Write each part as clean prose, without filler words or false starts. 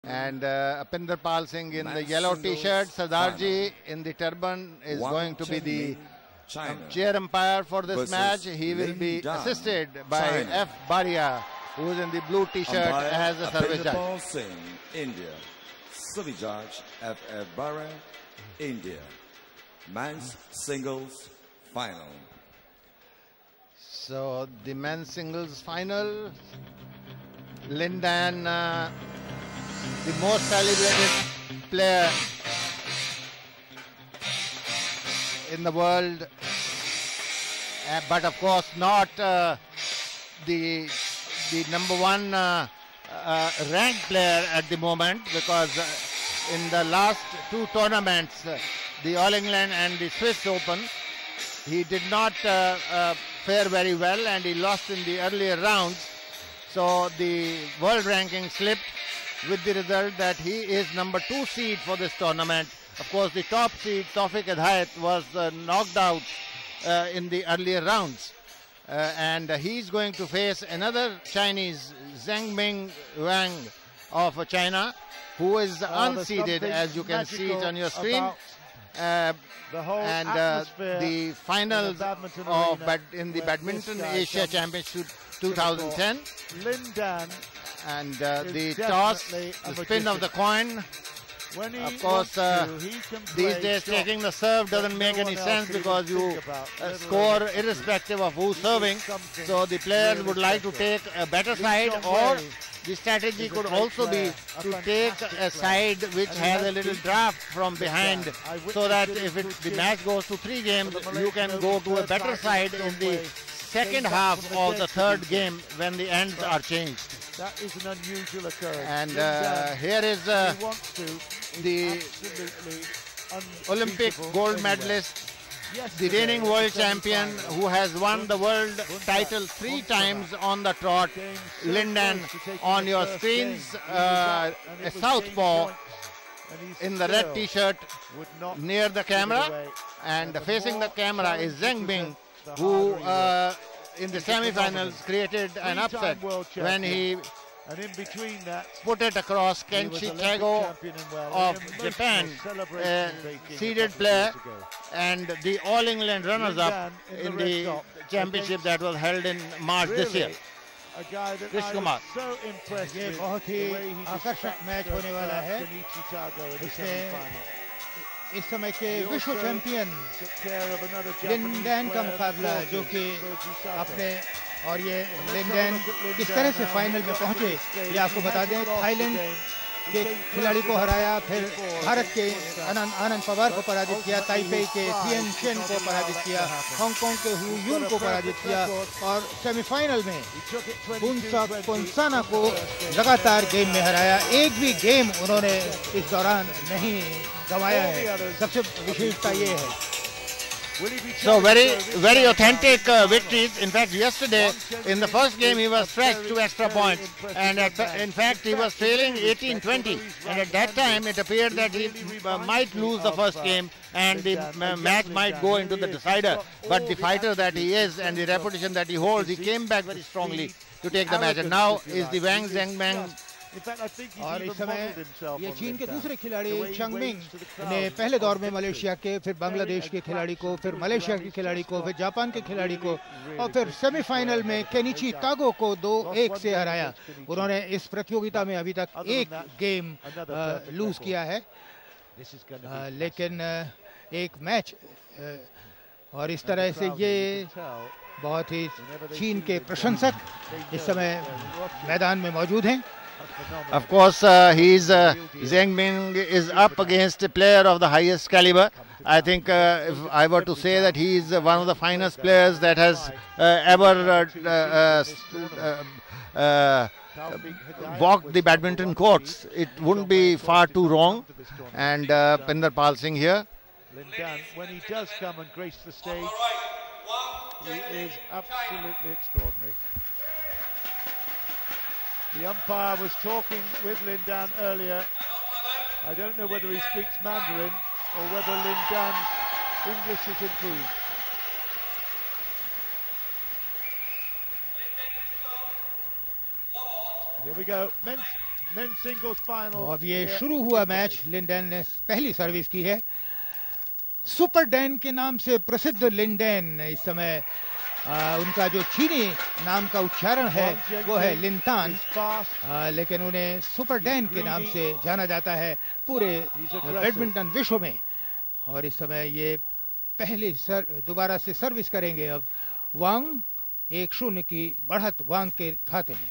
And Pinder Pal Singh in the yellow t-shirt, Sardarji in the turban is going to be the chair umpire for this match. He will be assisted by F. Baria, who is in the blue t-shirt as a service judge. Pal Singh, India. Service judge F. Baria, India. Men's singles final. So the men's singles final, Lin Dan, the most celebrated player in the world, but of course not the number one ranked player at the moment, because in the last two tournaments, the All England and the Swiss Open, he did not fare very well and he lost in the earlier rounds. So the world ranking slipped, with the result that he is number 2 seed for this tournament. Of course, the top seed, Tawfiq Hidayat, was knocked out in the earlier rounds. And he's going to face another Chinese, Zheng Ming Wang of China, who is unseeded, as you can see it on your screen. The finals of in the Badminton Asia Championship 2010. Lin Dan. And the toss, the spin of the coin. Of course, these days taking the serve doesn't make any sense, because you score irrespective of who's serving. So the players would like to take a better side, or the strategy could also be to take a side which has a little draft from behind, so that if the match goes to 3 games, you can go to a better side in the second half of the third game when the ends are changed. That is an unusual occurrence. And here is the Olympic gold medalist, the reigning world champion, who has won the world title 3 times on the trot, Lin Dan. On your screens, a southpaw in the red t-shirt near the camera, and facing the camera is Zheng Ming, who in the semi-finals created an upset when he put it across Kenshi Tago of Japan, a seeded player, and the All England runners-up in the championship that was held in March this year. Krish Kumar. ये बहुत ही आकर्षक match होने वाला है। इसमें इस समय के विश्व चैंपियन लिन डैन का मुकाबला, जो कि अपने, और ये लिन डैन किस तरह से फाइनल में पहुंचे ये आपको बता दें। थाईलैंड के खिलाड़ी को हराया, फिर भारत के आनंद पवार को पराजित किया, ताइपेई के थियन शेन को पराजित किया, हांगकांग के हु यून को पराजित किया, और सेमीफाइनल में बुनसा कोनसाना को लगातार गेम में हराया। एक भी गेम उन्होंने इस दौरान नहीं गंवाया है। सबसे विशेषता ये है। So very authentic victories. In fact, yesterday in the first game he was stretched to extra points, and in fact he was trailing 18-20, and at that time it appeared that he might lose the first game and the match might go into the decider. But the fighter that he is and the reputation that he holds, he came back very strongly to take the match. And now is the Wang Zhengming. और इस समय ये चीन के दूसरे खिलाड़ी चंग Ming ने पहले दौर में मलेशिया के, फिर बांग्लादेश के खिलाड़ी को, फिर मलेशिया के खिलाड़ी को, फिर जापान के खिलाड़ी को, और फिर सेमीफाइनल में केनिची तागो को 2-1 से हराया। उन्होंने इस प्रतियोगिता में अभी तक एक गेम लूज किया है, लेकिन एक मैच, और इस तरह से ये बहुत ही चीन के प्रशंसक इस समय मैदान में मौजूद हैं। Of course, Zheng Ming is up against a player of the highest caliber. I think if I were to say that he is one of the finest players that has ever walked the badminton courts, it wouldn't be far too wrong. And Pinder Pal Singh here. Lin Dan, when he does come and grace the stage, he is absolutely extraordinary. The umpire was talking with Lin Dan earlier. I don't know whether he speaks Mandarin or whether Lin Dan's English is improved. Here we go. अब ये शुरू हुआ match. Lin Dan ने पहली service की है। Super Dan के नाम से प्रसिद्ध लिन डैन, इस समय उनका जो चीनी नाम का उच्चारण है वो है लिनतान, लेकिन उन्हें सुपर डैन के नाम से जाना जाता है पूरे बैडमिंटन विश्व में। और इस समय ये पहली दोबारा से सर्विस करेंगे। अब वांग 1-0 की बढ़त वांग के खाते में।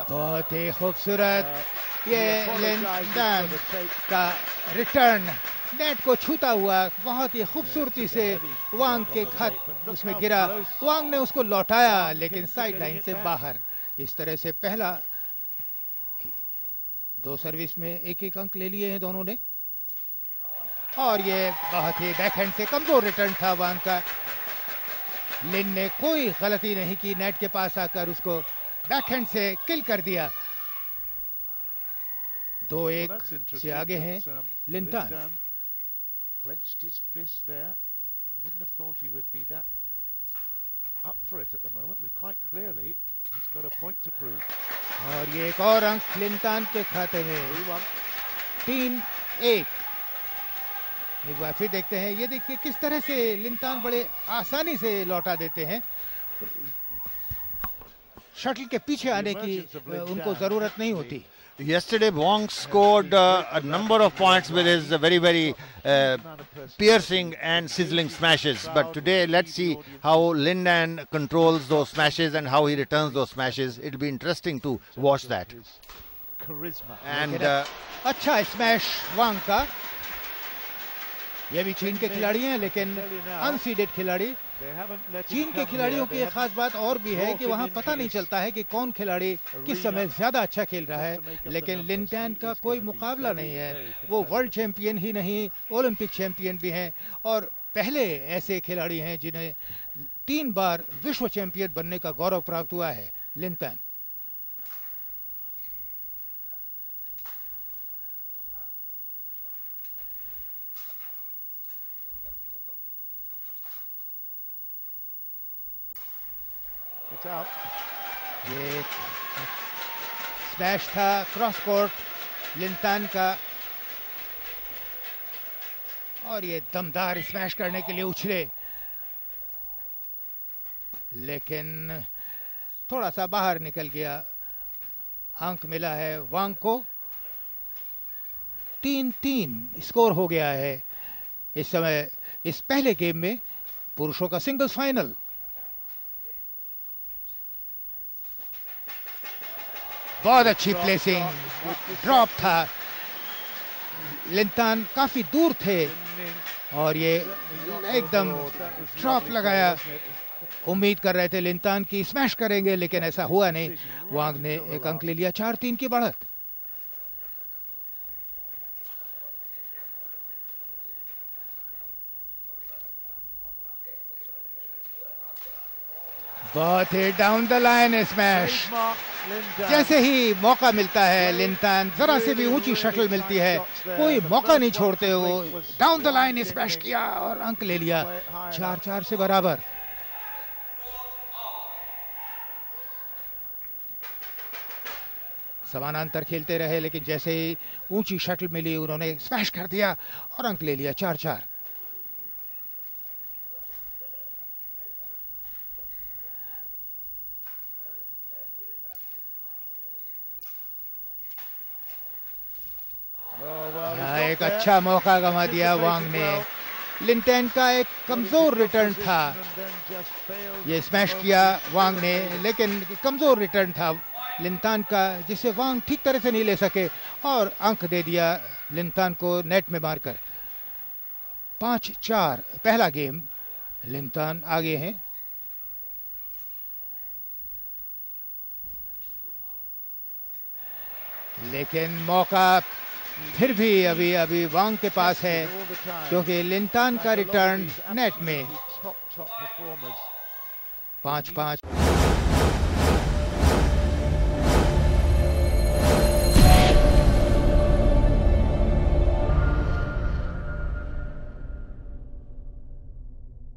बहुत ही खूबसूरत ये लिन डैन का रिटर्न, नेट को छूता हुआ बहुत ही खूबसूरती से वांग के खत उसमें गिरा। वांग ने उसको लौटाया लेकिन साइड लाइन से बाहर। इस तरह से पहला 2 सर्विस में 1-1 अंक ले लिए हैं दोनों ने। और ये बहुत ही बैकहैंड से कमजोर रिटर्न था वांग का। लिन ने कोई गलती नहीं की, नेट के पास आकर उसको बैकहैंड से किल कर दिया। 2-1 से आगे हैं लिनतान। Clenched his fist there. I wouldn't have thought he would be that up for it at the moment, but quite clearly he's got a point to prove. और ये एक और अंक लिनतान के खाते में। 3-1। एक बार फिर देखते हैं, ये देखिए किस तरह से लिनतान बड़े आसानी से लौटा देते हैं। शटल के पीछे आने की उनको जरूरत नहीं होती। Yesterday, Wang scored a number of points with his very piercing and sizzling smashes. But today, let's see how Lin Dan controls those smashes and how he returns those smashes. It'll be interesting to watch that. And अच्छा smash वांग का। ये भी चीन के खिलाड़ी हैं लेकिन unseeded खिलाड़ी। चीन के खिलाड़ियों की एक खास बात और भी है कि वहां पता नहीं चलता है कि कौन खिलाड़ी किस समय ज्यादा अच्छा खेल रहा है। लेकिन लिन डैन का कोई मुकाबला नहीं है। वो वर्ल्ड चैंपियन ही नहीं, ओलंपिक चैंपियन भी हैं और पहले ऐसे खिलाड़ी हैं जिन्हें 3 बार विश्व चैंपियन बनने का गौरव प्राप्त हुआ है। लिन डैन ये स्मैश था क्रॉस कोर्ट लिनतान का और ये दमदार स्मैश करने के लिए उछले लेकिन थोड़ा सा बाहर निकल गया। अंक मिला है वांग को। 3-3 स्कोर हो गया है इस समय इस पहले गेम में पुरुषों का सिंगल्स फाइनल। बहुत अच्छी प्लेसिंग, ड्रॉप था। लिनतान काफी दूर थे और ये एकदम ड्रॉप लगाया। उम्मीद कर रहे थे लिनतान की स्मैश करेंगे लेकिन ऐसा हुआ नहीं। वांग ने एक अंक ले लिया। 4-3 की बढ़त। बहुत ही डाउन द लाइन स्मैश। जैसे ही मौका मिलता है लिनतान, जरा से भी ऊंची शटल मिलती है, कोई मौका नहीं छोड़ते। वो डाउन द लाइन स्मैश किया और अंक ले लिया। 4-4 से बराबर। समानांतर खेलते रहे लेकिन जैसे ही ऊंची शटल मिली उन्होंने स्मैश कर दिया और अंक ले लिया। 4-4। एक अच्छा मौका गंवा दिया वांग ने। लिन डैन का एक कमजोर रिटर्न था। ये स्मैश किया वांग ने लेकिन कमजोर रिटर्न था लिनतान का जिसे वांग ठीक तरह से नहीं ले सके और अंक दे दिया लिनतान को नेट में मारकर। 5-4 पहला गेम। लिनतान आगे हैं। लेकिन मौका फिर भी अभी वांग के पास है क्योंकि लिनतान का रिटर्न नेट में। 5-5।